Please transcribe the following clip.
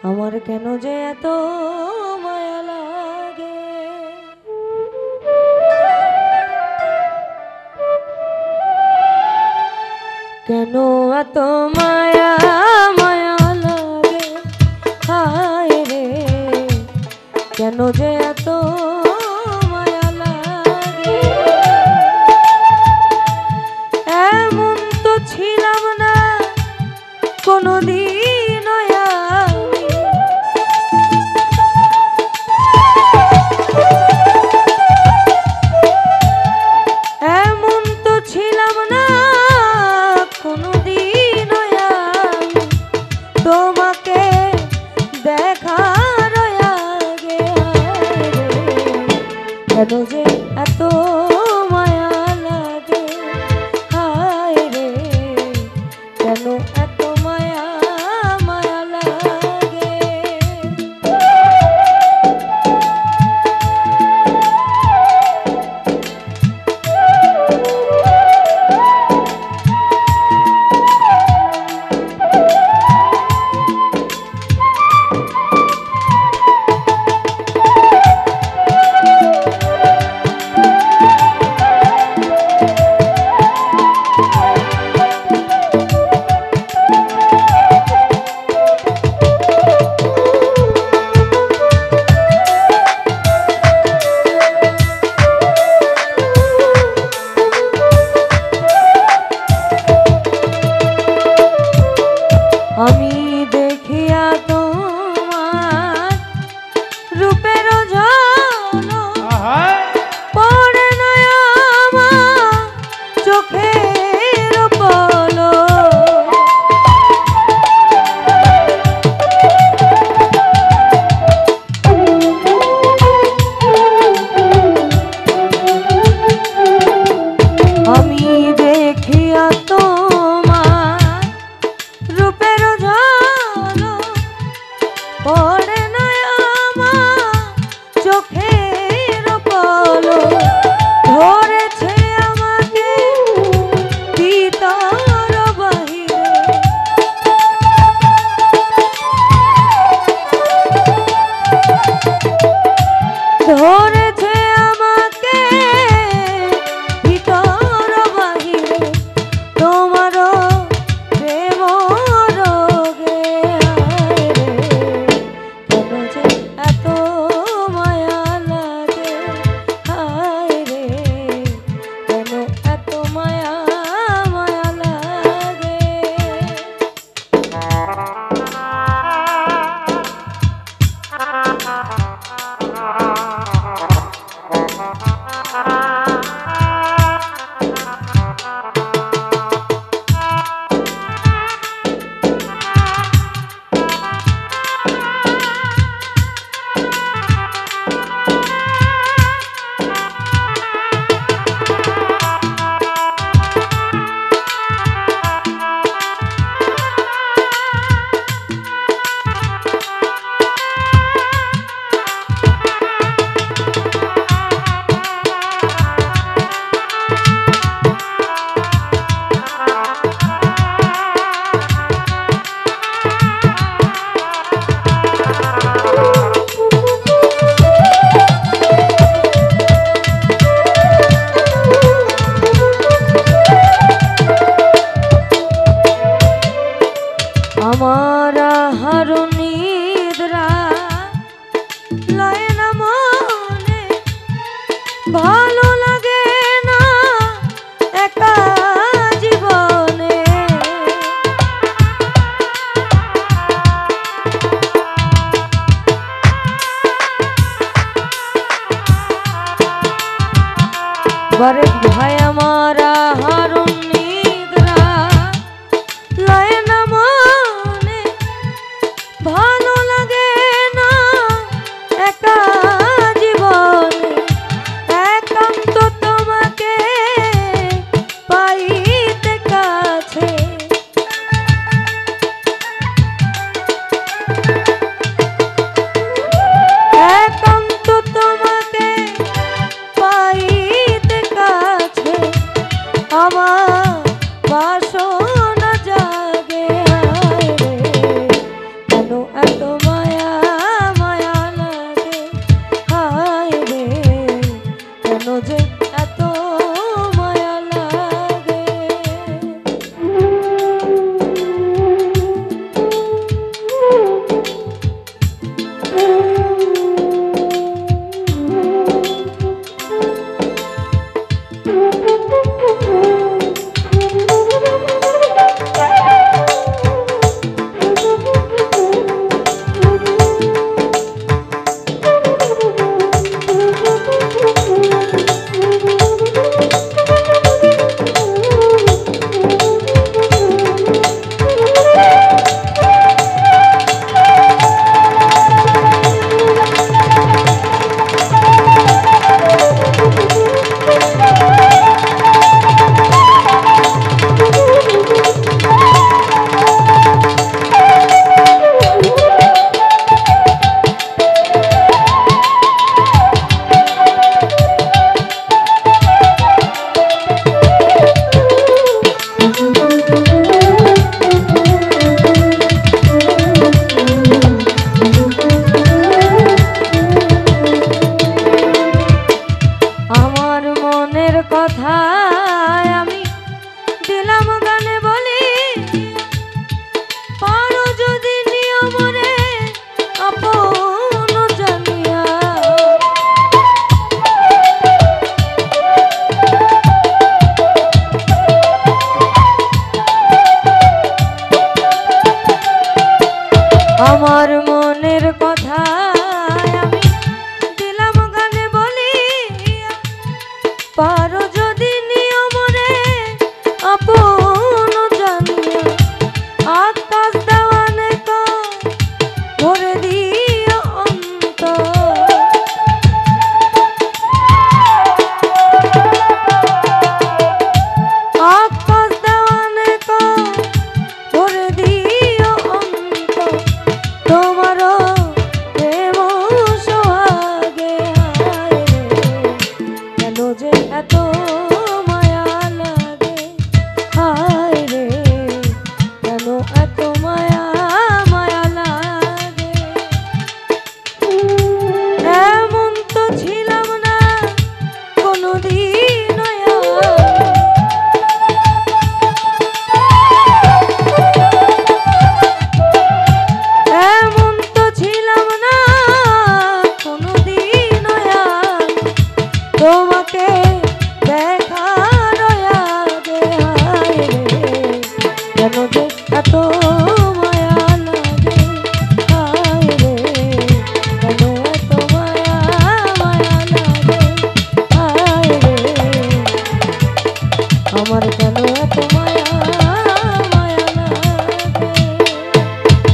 আমার কেন যে এত মায়া লাগে, কেন এত মায়া মায়া লাগে, হায় রে কেন যে এত মায়া লাগে। এমন তো ছিলাম না কোনোদিন, এমন তো ছিলাম না কোনোদিন তোমাকে দেখার আগে, কেন যে এত মায়া লাগে, হায় রে কেন এত মায়া মায়া লাগে। আমি দেখিয়া তোমার রূপের ঝলক পড়ে না আমার চোখের পলক, আমি দেখিয়া তোমার রূপের ঝলক পড়ে না আমার চোখের পলক, ধরেছে আমাকে ভিতর বাহিরে, ধরেছে আমাকে ভিতর বাহিরে, তোমার প্রেম রোগে, কেন যে এত মায়া লাগে, হায় রে কেন এত মায়া মায়া লাগে। আমার হারু নিদ্রা লয় না মনে, ভালো লাগে না একা জীবনে, বারে ভাই আমার হারু নিদ্রা লয় না মনে, ভালো লাগে না একা জীবনে, একা আমার মনের কথা আমি দিলাম গানে বলি, পারো যদি নিয়মরে আপন জানিয়া আকাশ দেওয়ানে কা ভরে দিও অন্তর। আকাশ দেওয়ানে কা ভরে দিও অন্তর, তোমারও প্রেম সোহাগে হায় রে, কেন যে এত মায়া লাগে হায় রে, কেন এত মায়া মায়া লাগে। এমন তো ছিলাম না কোনোদিন, এমন তো ছিলাম না কোনোদিন তোমাকে দেখার আগে হায় রে, কেন যে এত মায়া লাগে হায় রে, কেন এত মায়া মায়া লাগে হায় রে, আমার কেন এত মায়া